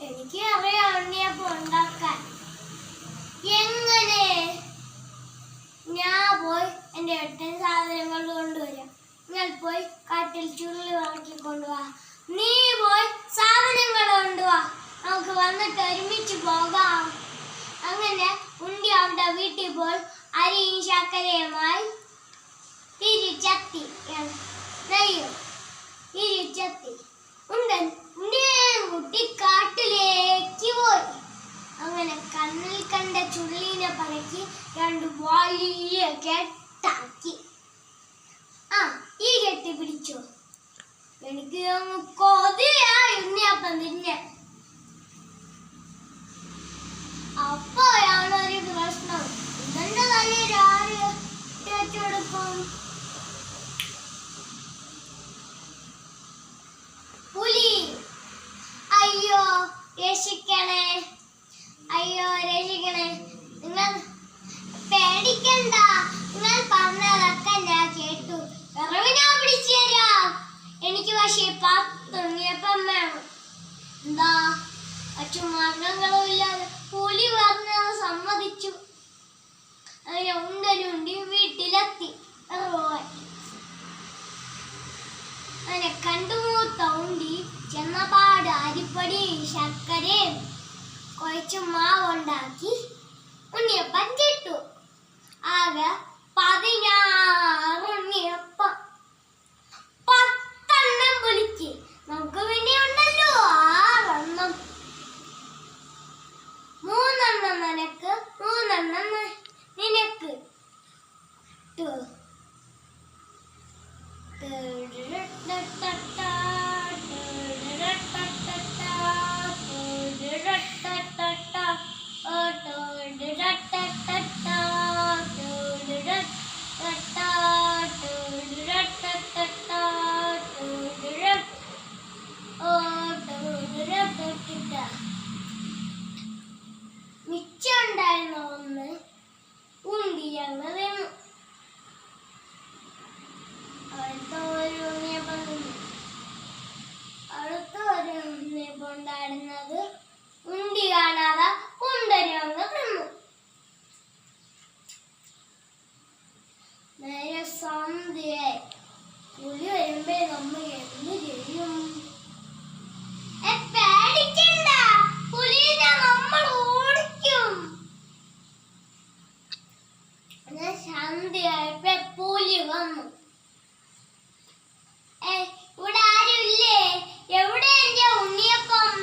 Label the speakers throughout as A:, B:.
A: എനിക്ക് അറിയാം ഉണ്ണിയപ്പം ഉണ്ടാക്കാൻ. എങ്ങനെ? ഞാൻ പോയി എൻ്റെ ഏട്ടൻ സാധനങ്ങൾ കൊണ്ടുവരാം. നിങ്ങൾ പോയി കാട്ടിൽ ചുരുളി വളക്കി കൊണ്ടുപോവാ. നീ പോയി സാധനങ്ങൾ കൊണ്ടുപോവാ. നമുക്ക് വന്നിട്ട് ഒരുമിച്ച് പോകാം. അങ്ങനെ ഉണ്ണി അവന്റെ വീട്ടിൽ പോയി അരിയും ശർക്കരയുമായി തിരിച്ചെത്തി. കുട്ടി കാട്ടിലേക്ക് പോയി. അങ്ങനെ കണ്ണിൽ കണ്ട ചുള്ളിനെ പറക്കി രണ്ട് വലിയ കെട്ടാക്കി. ഈ കെട്ടി പിടിച്ചോ. എനിക്ക് കൊതിയായി ഉണ്ണിയപ്പം തിന്നെ. അപ്പോഴാണ് ഒരു പ്രശ്നം. ഇതെന്റെ തലയിൽ ആര് തേച്ചെടുക്കും? പുലി. അയ്യോ രക്ഷിക്കണേ, അയ്യോ രക്ഷിക്കണേ. നിങ്ങൾ പേടിക്കണ്ട, നിങ്ങൾ പറഞ്ഞതൊക്കെ ഞാൻ കേട്ടു. വിറവിനാ പിടിച്ചു തരാം. എനിക്ക് പക്ഷേ 10 ഉണ്ണിയപ്പം വേണം. എന്താ മറ്റു മാർഗങ്ങളും ഇല്ലാതെ പുലി പറഞ്ഞത് സമ്മതിച്ചു. അങ്ങനെ ഉണ്ടനുണ്ടി വീട്ടിലെത്തി. അങ്ങനെ കണ്ടുമൂത്ത ഉണ്ടി ചെന്നപാട് അരിപ്പൊടിയും ശർക്കരയും കുഴച്ച് മാവുണ്ടാക്കി ഉണ്ണിയപ്പം ചുട്ടു. ആകെ 16 ഉണ്ണിയപ്പം. 10 എണ്ണം പുലിക്ക്, നമുക്ക് പിന്നെ ഉണ്ടല്ലോ 6 എണ്ണം. 3 എണ്ണം നിനക്ക്, 3 എണ്ണം നിനക്ക്. മിച്ചുണ്ടായിരുന്ന ഒന്ന് ഉണ്ടി അങ്ങ് തിന്നു. അടുത്ത ഒരു ഉണ്ണിയപ്പം ഉണ്ടായിരുന്നത് ഉണ്ടി കാണാതെ ഉണ്ടനും അങ്ങ് തിന്നു. നേരെ സന്ധ്യയായി. പുലി വരുമ്പേ നമ്മൾ എന്ത് ചെയ്യും? പേടിക്കണ്ട, പുലിനെ നമ്മൾ ഓടിക്കും. സന്ധ്യയായപ്പോ പുലി വന്നു. ഇവിടെ ആരും ഇല്ലേ? എവിടെ എന്റെ ഉണ്ണിയപ്പം?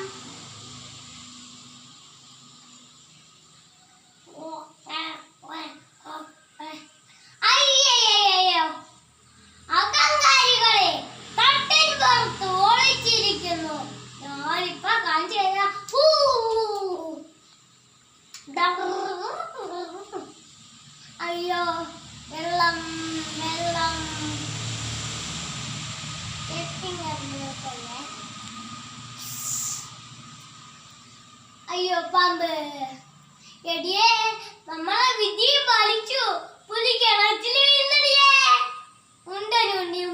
A: അയ്യോ അകങ്കാരികളെ, തട്ടിൻ പുറത്ത് ഒളിച്ചിരിക്കുന്നു. ഞാനിപ്പോ കാണിച്ചു തരാം. അയ്യോ വെള്ളം വെള്ളം. അയ്യോ പാമ്പ്. എടിയേ, നമ്മളെ വിധി പാലിച്ചു. പുലി കിണറ്റിൽ വീണടിയേ. ഉണ്ടനുണ്ടിയും